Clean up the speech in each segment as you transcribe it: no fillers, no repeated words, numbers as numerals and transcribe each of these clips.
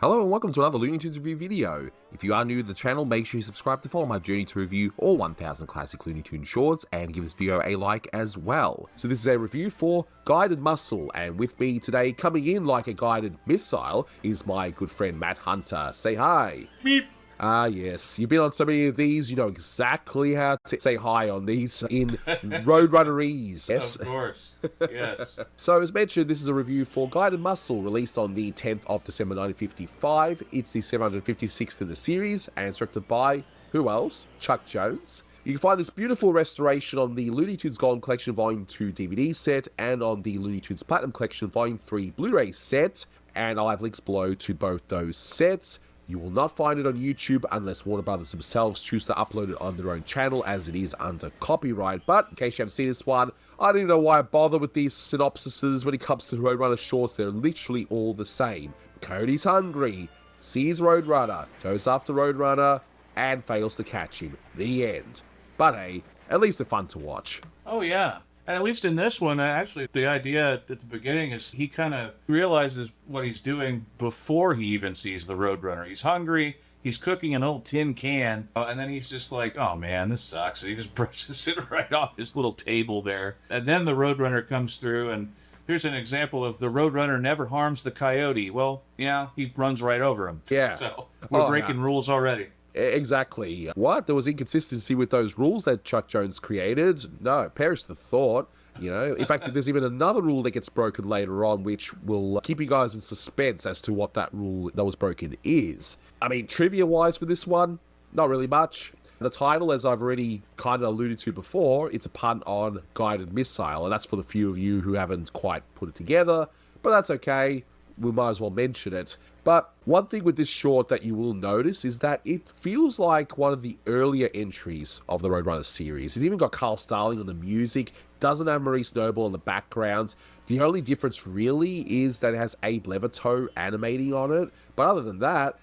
Hello and welcome to another Looney Tunes review video. If you are new to the channel, make sure you subscribe to follow my journey to review all 1000 classic Looney Tunes shorts and give this video a like as well. So this is a review for Guided Muscle, and with me today, coming in like a guided missile, is my good friend Matt Hunter. Say hi. Beep. Ah, yes. You've been on so many of these, you know exactly how to say hi on these in Roadrunnerese. Yes? Of course. Yes. So, as mentioned, this is a review for Guided Muscle, released on the 10th of December 1955. It's the 756th in the series, and it's directed by, who else? Chuck Jones. You can find this beautiful restoration on the Looney Tunes Golden Collection Volume 2 DVD set and on the Looney Tunes Platinum Collection Volume 3 Blu-ray set, and I'll have links below to both those sets. You will not find it on YouTube unless Warner Brothers themselves choose to upload it on their own channel, as it is under copyright. But in case you haven't seen this one, I don't even know why I bother with these synopsises when it comes to Roadrunner shorts. They're literally all the same. Cody's hungry, sees Roadrunner, goes after Roadrunner, and fails to catch him. The end. But hey, at least they're fun to watch. Oh, yeah. And at least in this one, actually, the idea at the beginning is he kind of realizes what he's doing before he even sees the Roadrunner. He's hungry, he's cooking an old tin can, and then he's just like, oh man, this sucks. And he just brushes it right off his little table there. And then the Roadrunner comes through, and here's an example of the Roadrunner never harms the coyote. Well, yeah, he runs right over him. Yeah. So we're breaking rules already. Exactly. What? There was inconsistency with those rules that Chuck Jones created? No, perish the thought. You know, in fact, there's even another rule that gets broken later on, which will keep you guys in suspense as to what that rule that was broken is. I mean, trivia-wise for this one, not really much. The title, as I've already kind of alluded to before, it's a pun on Guided Missile, and that's for the few of you who haven't quite put it together, but that's okay. We might as well mention it. But one thing with this short that you will notice is that it feels like one of the earlier entries of the Roadrunner series. It's even got Carl Starling on the music, doesn't have Maurice Noble on the background. The only difference really is that it has Abe Levitot animating on it. But other than that,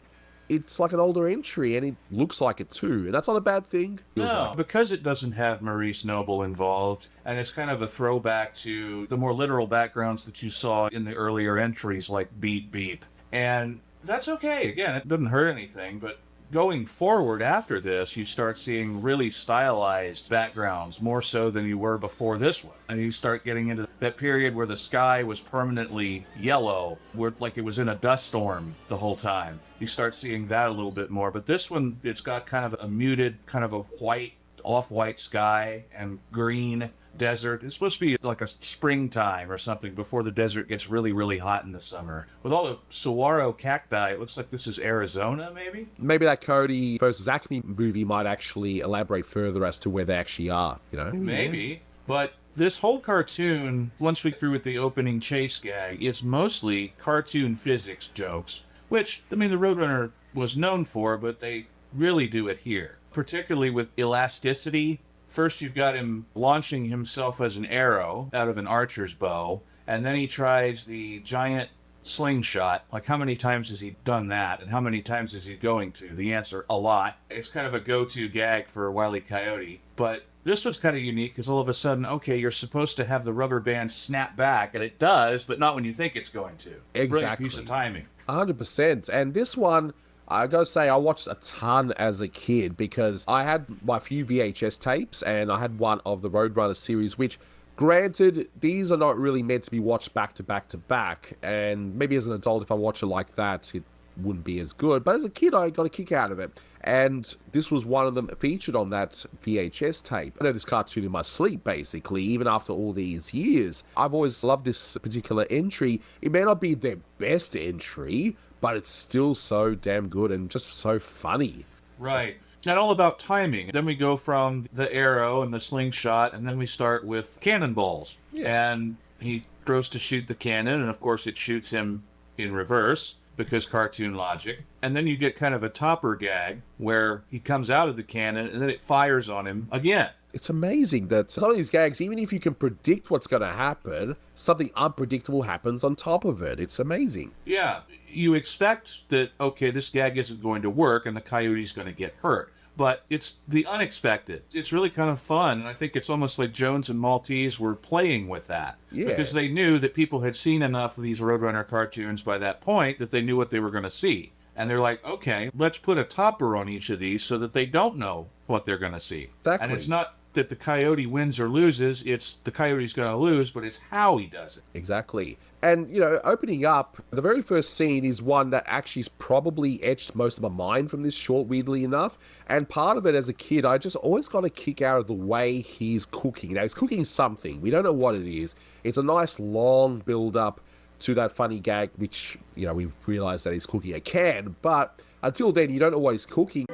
it's like an older entry, and it looks like it too, and that's not a bad thing. No, because it doesn't have Maurice Noble involved, and it's kind of a throwback to the more literal backgrounds that you saw in the earlier entries, like Beep Beep. And that's okay. Again, it doesn't hurt anything, but going forward after this, you start seeing really stylized backgrounds, more so than you were before this one. And you start getting into that period where the sky was permanently yellow, where like it was in a dust storm the whole time. You start seeing that a little bit more. But this one, it's got kind of a muted, kind of a white, off-white sky and green desert. It's supposed to be like a springtime or something before the desert gets really, really hot in the summer. With all the saguaro cacti, it looks like this is Arizona, maybe? Maybe that Cody versus Acme movie might actually elaborate further as to where they actually are, you know? Maybe. But this whole cartoon, once we through with the opening chase gag, it's mostly cartoon physics jokes, which, I mean, the Roadrunner was known for, but they really do it here. Particularly with elasticity. First, you've got him launching himself as an arrow out of an archer's bow, and then he tries the giant slingshot. Like, how many times has he done that, and how many times is he going to? The answer, a lot. It's kind of a go-to gag for Wile E. Coyote, but this one's kind of unique because all of a sudden, okay, you're supposed to have the rubber band snap back, and it does, but not when you think it's going to. Exactly. Brilliant piece of timing. 100%. And this one, I gotta say, I watched a ton as a kid because I had my few VHS tapes and I had one of the Roadrunner series, which, granted, these are not really meant to be watched back to back to back. And maybe as an adult, if I watch it like that, it wouldn't be as good. But as a kid, I got a kick out of it. And this was one of them featured on that VHS tape. I know this cartoon in my sleep, basically, even after all these years. I've always loved this particular entry. It may not be their best entry, but it's still so damn good and just so funny. Right. And all about timing. Then we go from the arrow and the slingshot, and then we start with cannonballs. Yeah. And he throws to shoot the cannon, and of course it shoots him in reverse, because cartoon logic. And then you get kind of a topper gag, where he comes out of the cannon, and then it fires on him again. It's amazing that some of these gags, even if you can predict what's going to happen, something unpredictable happens on top of it. It's amazing. Yeah, you expect that, okay, this gag isn't going to work and the coyote's going to get hurt. but it's the unexpected. It's really kind of fun, and I think it's almost like Jones and Maltese were playing with that. Yeah. Because they knew that people had seen enough of these Roadrunner cartoons by that point that they knew what they were going to see. And they're like, okay, let's put a topper on each of these so that they don't know what they're going to see. Exactly. And it's not that the coyote wins or loses, it's the coyote's going to lose, but it's how he does it. Exactly. And, you know, opening up, the very first scene is one that actually's probably etched most of my mind from this short, weirdly enough. And part of it as a kid, I just always got a kick out of the way he's cooking. Now, he's cooking something. We don't know what it is. It's a nice long build-up to that funny gag, which, you know, we've realized that he's cooking a can. But until then, you don't know what he's cooking.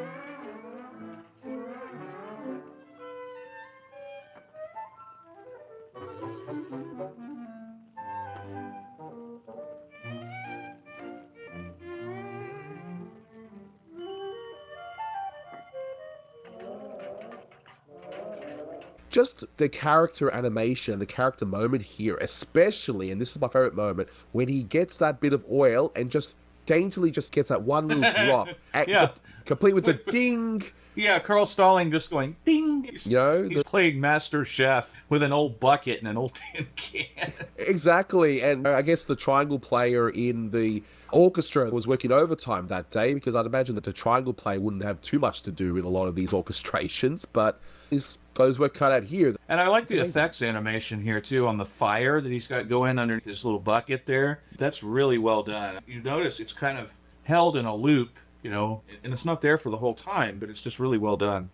Just the character animation, the character moment here, especially, and this is my favorite moment, when he gets that bit of oil and just daintily just gets that one little drop, Yeah. complete with a ding. Yeah, Carl Stalling just going ding. You know, He's playing Master Chef with an old bucket and an old tin can. Exactly, and I guess the triangle player in the orchestra was working overtime that day, because I'd imagine that the triangle player wouldn't have too much to do in a lot of these orchestrations, but his clothes were cut out here. And I like the effects animation here too on the fire that he's got going underneath his little bucket there. That's really well done. You notice it's kind of held in a loop, you know, and it's not there for the whole time, but it's just really well done.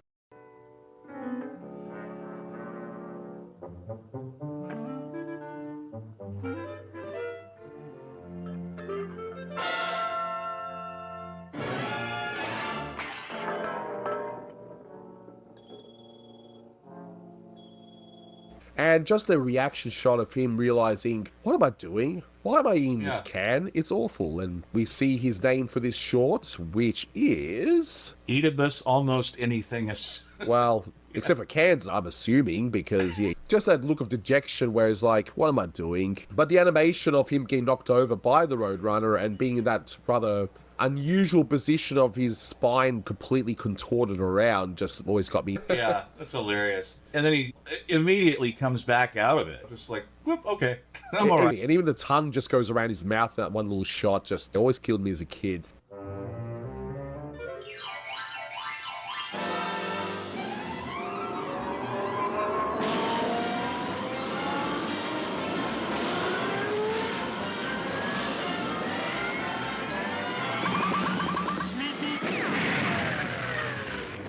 And just the reaction shot of him realizing, what am I doing? Why am I eating this can? It's awful. And we see his name for this short, which is... Eatibus almost anything-us. Well, except for cans, I'm assuming, because, yeah, just that look of dejection where he's like, what am I doing? But the animation of him getting knocked over by the Roadrunner and being in that rather unusual position of his spine completely contorted around just always got me. Yeah, that's hilarious. And then he immediately comes back out of it. Just like, whoop, okay, I'm all right. And even the tongue just goes around his mouth, that one little shot just always killed me as a kid.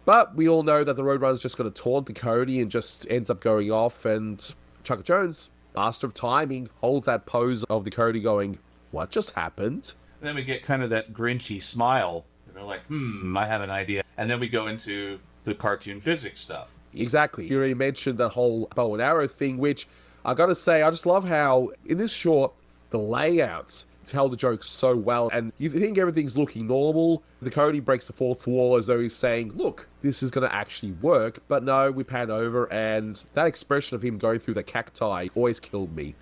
But we all know that the Roadrunner's just going to taunt the Cody and just ends up going off, and Chuck Jones, master of timing, holds that pose of the Cody going, what just happened? And then we get kind of that grinchy smile. And they're like, I have an idea. And then we go into the cartoon physics stuff. Exactly. You already mentioned that whole bow and arrow thing, which I got to say, I just love how in this short, the layouts tell the jokes so well, and you think everything's looking normal. The Cody breaks the fourth wall as though he's saying, look, this is going to actually work, but no, we pan over, and that expression of him going through the cacti always killed me.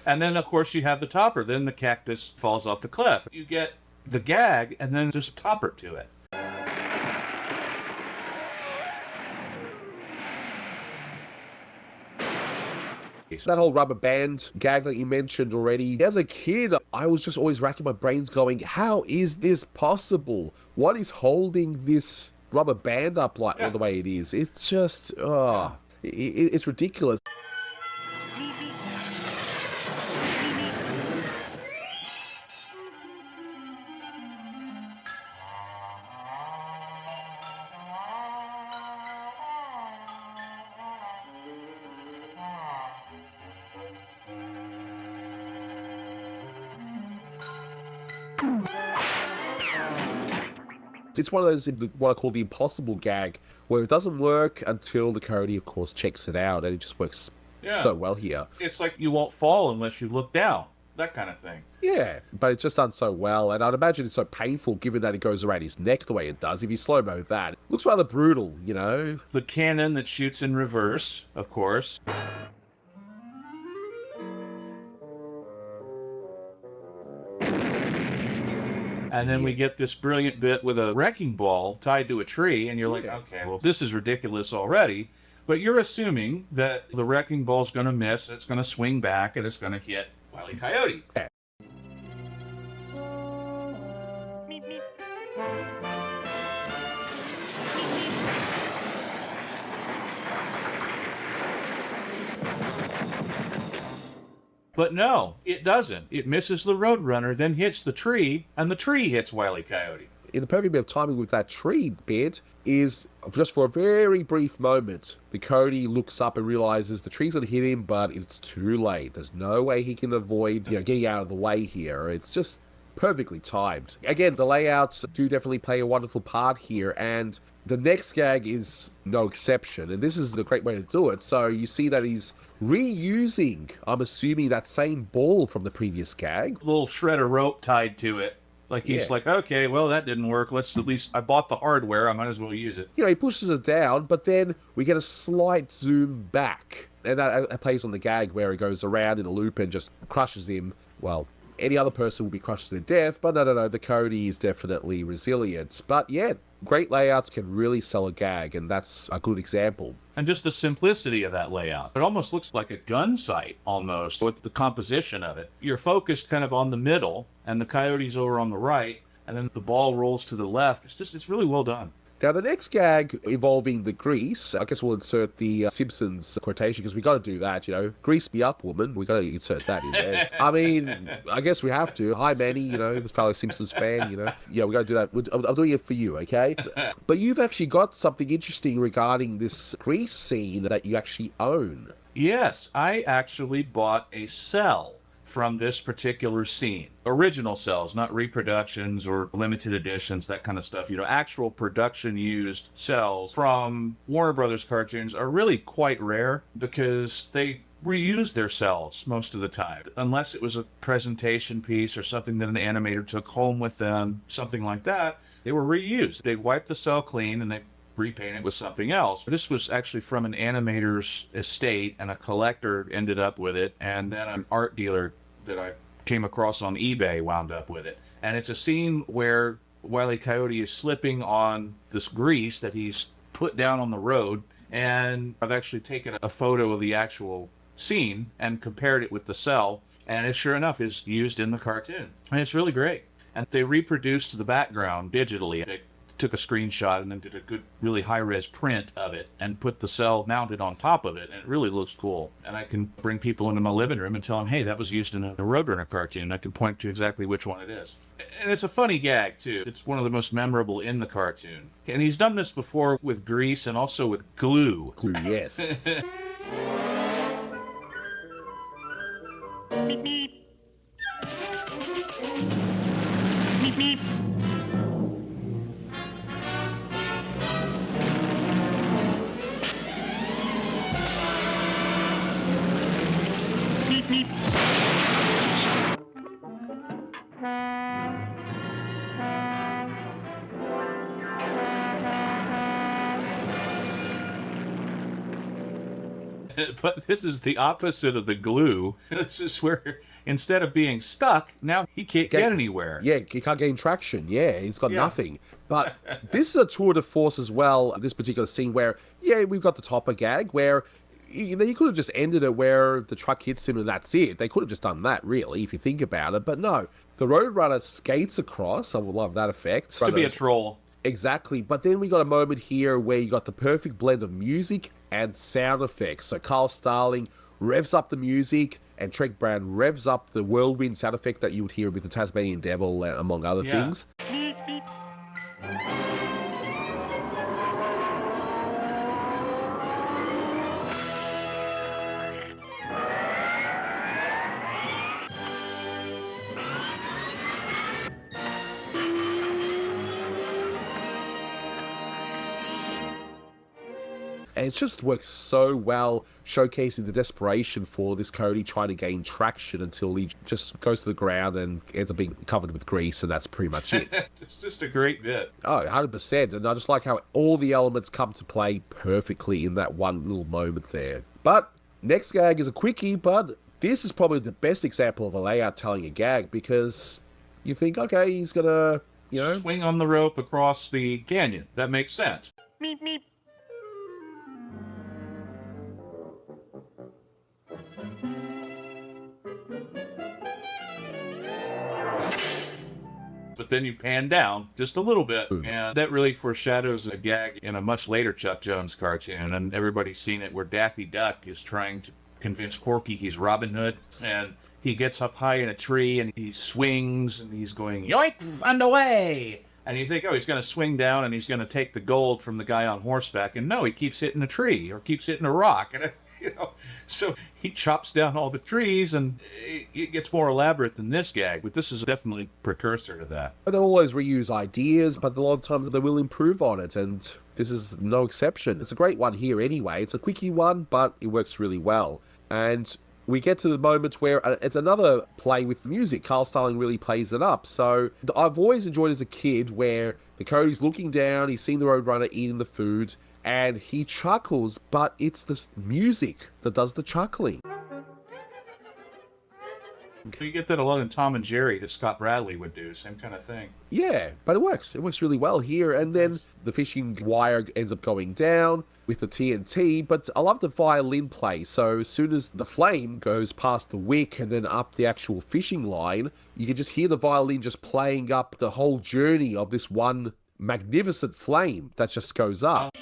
And then, of course, you have the topper. Then the cactus falls off the cliff. You get the gag, and then there's a topper to it. That whole rubber band gag that you mentioned already. As a kid, I was just always racking my brains going, how is this possible? What is holding this rubber band up like the way it is? It's just, it's ridiculous. It's one of those, what I call the impossible gag, where it doesn't work until the Cody, of course, checks it out, and it just works so well here. It's like you won't fall unless you look down, that kind of thing. Yeah, but it's just done so well, and I'd imagine it's so painful given that it goes around his neck the way it does. If you slow-mo that, it looks rather brutal, you know? The cannon that shoots in reverse, of course. And then we get this brilliant bit with a wrecking ball tied to a tree, and you're like, okay, well, this is ridiculous already. But you're assuming that the wrecking ball's going to miss, it's going to swing back, and it's going to hit Wile E. Coyote. But no, it doesn't. It misses the Roadrunner, then hits the tree, and the tree hits Wile E. Coyote. In the perfect bit of timing with that tree bit is just for a very brief moment, the Coyote looks up and realizes the tree's going to hit him, but it's too late. There's no way he can avoid, getting out of the way here. It's just perfectly timed. Again, the layouts do definitely play a wonderful part here, and the next gag is no exception, and this is the great way to do it. So you see that he's reusing, I'm assuming, that same ball from the previous gag. A little shred of rope tied to it. Like he's like, okay, well, that didn't work. Let's at least, I bought the hardware. I might as well use it. He pushes it down, but then we get a slight zoom back. And that plays on the gag where he goes around in a loop and just crushes him. Well, any other person would be crushed to death, but no, the Coyote is definitely resilient. But yeah, great layouts can really sell a gag, and that's a good example. And just the simplicity of that layout. It almost looks like a gun sight, almost, with the composition of it. You're focused kind of on the middle, and the Coyote's over on the right, and then the ball rolls to the left. It's really well done. Now, the next gag involving the grease, I guess we'll insert the Simpsons quotation, because we got to do that, Grease me up, woman. We got to insert that in there. I mean, I guess we have to. Hi, Manny, this fellow Simpsons fan, Yeah, we got to do that. I'm doing it for you, okay? But you've actually got something interesting regarding this grease scene that you actually own. Yes, I actually bought a cell from this particular scene. Original cells, not reproductions or limited editions, that kind of stuff. Actual production used cells from Warner Brothers cartoons are really quite rare because they reuse their cells most of the time. Unless it was a presentation piece or something that an animator took home with them, something like that, they were reused. They wiped the cell clean and they repaint it with something else. This was actually from an animator's estate, and a collector ended up with it, and then an art dealer that I came across on eBay wound up with it. And it's a scene where Wile E. Coyote is slipping on this grease that he's put down on the road, and I've actually taken a photo of the actual scene and compared it with the cell, and it sure enough is used in the cartoon. And it's really great. And they reproduced the background digitally. They took a screenshot and then did a good, really high-res print of it and put the cell mounted on top of it, and it really looks cool. And I can bring people into my living room and tell them, hey, that was used in a Roadrunner cartoon. I can point to exactly which one it is. And it's a funny gag, too. It's one of the most memorable in the cartoon. And he's done this before with grease and also with glue. Glue, yes. Beep, beep. Beep, beep. Beep, beep. But this is the opposite of the glue. This is where, instead of being stuck, now he can't get anywhere. Yeah, he can't gain traction. Yeah, he's got nothing. But this is a tour de force as well, this particular scene where, we've got the topper gag where you could have just ended it where the truck hits him and that's it. They could have just done that, really, if you think about it. But no, the Roadrunner skates across. I would love that effect. To be a troll. Exactly. But then we got a moment here where you got the perfect blend of music and sound effects. So Carl Starling revs up the music, and Trek Brown revs up the whirlwind sound effect that you would hear with the Tasmanian Devil, among other things. Beep, beep. And it just works so well, showcasing the desperation for this Coyote trying to gain traction until he just goes to the ground and ends up being covered with grease, and that's pretty much it. It's just a great bit. Oh, 100%. And I just like how all the elements come to play perfectly in that one little moment there. But next gag is a quickie, but this is probably the best example of a layout telling a gag, because You think, okay, he's gonna, Swing on the rope across the canyon. That makes sense. Meep meep. But then you pan down just a little bit, and that really foreshadows a gag in a much later Chuck Jones cartoon, and everybody's seen it, where Daffy Duck is trying to convince Corky he's Robin Hood, and he gets up high in a tree, and he swings, and he's going, yoink, and away! And you think, oh, he's going to swing down, and he's going to take the gold from the guy on horseback, and no, he keeps hitting a tree, or keeps hitting a rock, and so he chops down all the trees, and it gets more elaborate than this gag, but this is definitely precursor to that. They'll always reuse ideas, but a lot of times they will improve on it, and this is no exception. It's a great one here anyway. It's a quickie one, but it works really well. And we get to the moment where it's another play with music. Carl Starling really plays it up. So I've always enjoyed as a kid where the Cody's looking down, he's seeing the Roadrunner eating the food, and he chuckles, but it's the music that does the chuckling. You get that a lot in Tom and Jerry that Scott Bradley would do, same kind of thing. Yeah, but it works. It works really well here. And then the fishing wire ends up going down with the TNT, but I love the violin play. So as soon as the flame goes past the wick and then up the actual fishing line, you can just hear the violin just playing up the whole journey of this one magnificent flame that just goes up.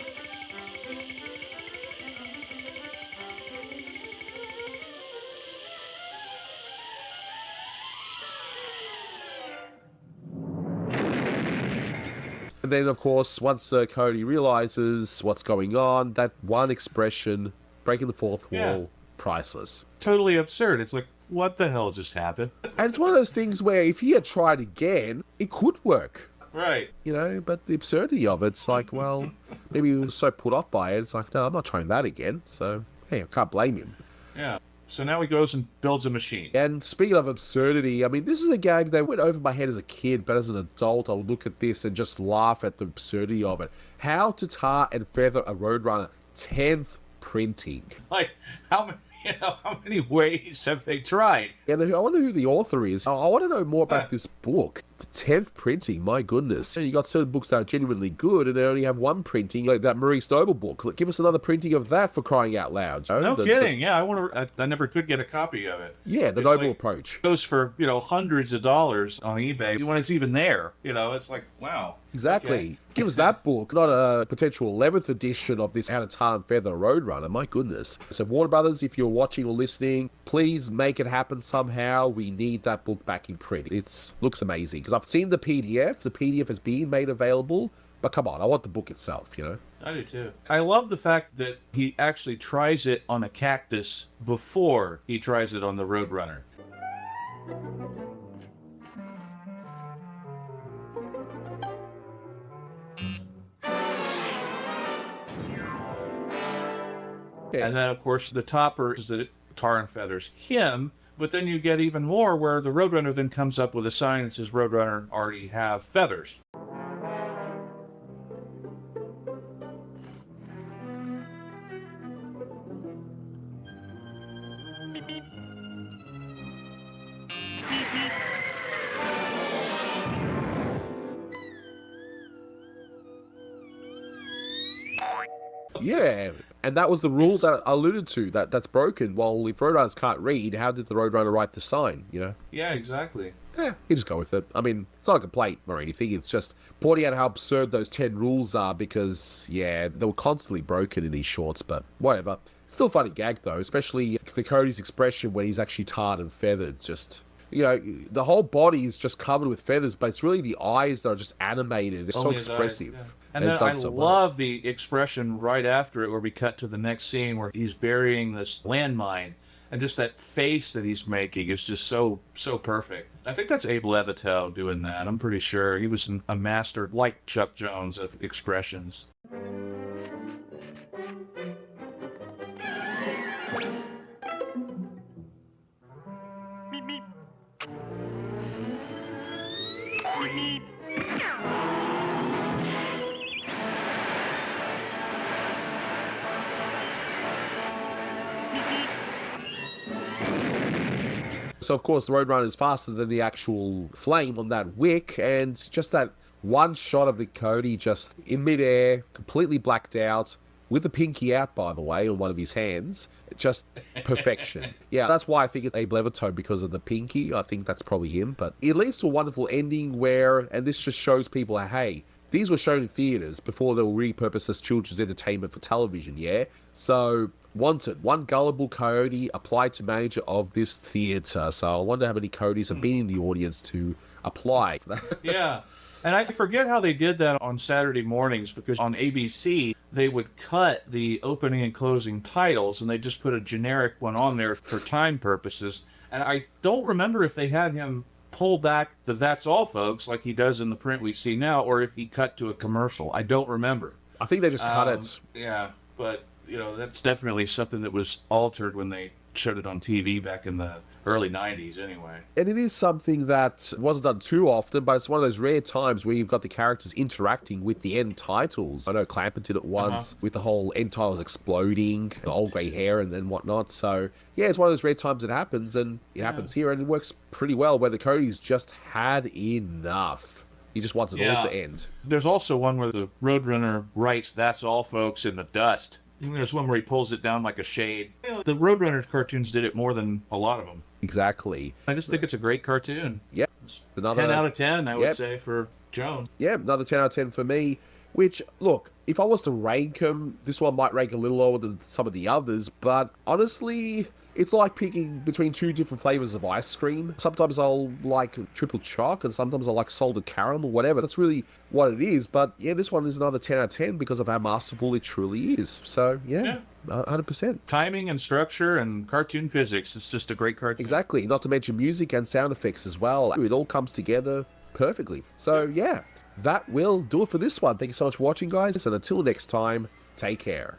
And then, of course, once Cody realizes what's going on, that one expression, breaking the fourth wall, priceless. Totally absurd. It's like, what the hell just happened? And it's one of those things where if he had tried again, it could work. Right. But the absurdity of it's like, well, maybe he was so put off by it. It's like, no, I'm not trying that again. So, hey, I can't blame him. Yeah. So now he goes and builds a machine. And speaking of absurdity, I mean, this is a gag that went over my head as a kid, but as an adult, I'll look at this and just laugh at the absurdity of it. How to tar and feather a Roadrunner, 10th printing. Like, how many ways have they tried? And I wonder who the author is. I want to know more about this book. The 10th printing, my goodness. You got certain books that are genuinely good, and they only have one printing, like that Maurice Noble book. Look, give us another printing of that, for crying out loud. No kidding. Yeah, I never could get a copy of it. Yeah, the Noble approach. It goes for, hundreds of dollars on eBay when it's even there. It's like, wow. Exactly. Okay. Give us that book, not a potential 11th edition of this How to Tar and Feather Roadrunner. My goodness. So Warner Brothers, if you're watching or listening, please make it happen somehow. We need that book back in print. It looks amazing. Because I've seen the PDF. The PDF has been made available. But come on, I want the book itself, I do too. I love the fact that he actually tries it on a cactus before he tries it on the Roadrunner. And then, of course, the topper is that it tar and feathers him, but then you get even more where the Roadrunner then comes up with a sign that says Roadrunner already have feathers. Beep beep. Beep beep. Yeah, and that was the rule that I alluded to, that's broken. Well, if Roadrunners can't read, how did the Roadrunner write the sign, Yeah, exactly. Yeah, you just go with it. I mean, it's not a complaint or anything. It's just pointing out how absurd those 10 rules are because, yeah, they were constantly broken in these shorts, but whatever. Still a funny gag, though, especially the Cody's expression when he's actually tarred and feathered. Just, the whole body is just covered with feathers, but it's really the eyes that are just animated. They're so expressive. Eyes, yeah. And then I love the expression right after it where we cut to the next scene where he's burying this landmine. And just that face that he's making is just so perfect. I think that's Abe Levitel doing that. I'm pretty sure. He was a master, like Chuck Jones, of expressions. Beep beep. Beep beep. So, of course, the Roadrunner is faster than the actual flame on that wick, and just that one shot of the Cody just in midair, completely blacked out, with the pinky out, by the way, on one of his hands. Just perfection. Yeah, that's why I think it's Abe Levitot, because of the pinky. I think that's probably him. But it leads to a wonderful ending where, and this just shows people, hey, these were shown in theaters before they were repurposed as children's entertainment for television, yeah? So, wanted. One gullible coyote applied to manager of this theater. So I wonder how many coyotes have been in the audience to apply for that. Yeah. And I forget how they did that on Saturday mornings, because on ABC, they would cut the opening and closing titles, and they just put a generic one on there for time purposes. And I don't remember if they had him pull back the "That's all, folks" like he does in the print we see now, or if he cut to a commercial. I don't remember. I think they just cut it. Yeah, but, that's definitely something that was altered when they showed it on TV back in the early 90s anyway. And it is something that wasn't done too often, but it's one of those rare times where you've got the characters interacting with the end titles. I know Clamper did it once with the whole end titles exploding, the old grey hair and then whatnot. So, yeah, it's one of those rare times it happens, and it happens here, and it works pretty well, where the Cody's just had enough. He just wants it all to end. There's also one where the Roadrunner writes "That's all, folks" in the dust. And there's one where he pulls it down like a shade. The Roadrunner cartoons did it more than a lot of them. Exactly. I just think it's a great cartoon. Yep. Another 10 out of 10, I would say, for Joan. Yeah, another 10 out of 10 for me. Which, look, if I was to rank them, this one might rank a little lower than some of the others, but honestly, it's like picking between two different flavors of ice cream. Sometimes I'll like triple choc, and sometimes I like salted caramel, whatever. That's really what it is. But yeah, this one is another 10 out of 10 because of how masterful it truly is. So yeah. 100%. Timing and structure and cartoon physics. It's just a great cartoon. Exactly. Not to mention music and sound effects as well. It all comes together perfectly. So yeah, that will do it for this one. Thank you so much for watching, guys. And until next time, take care.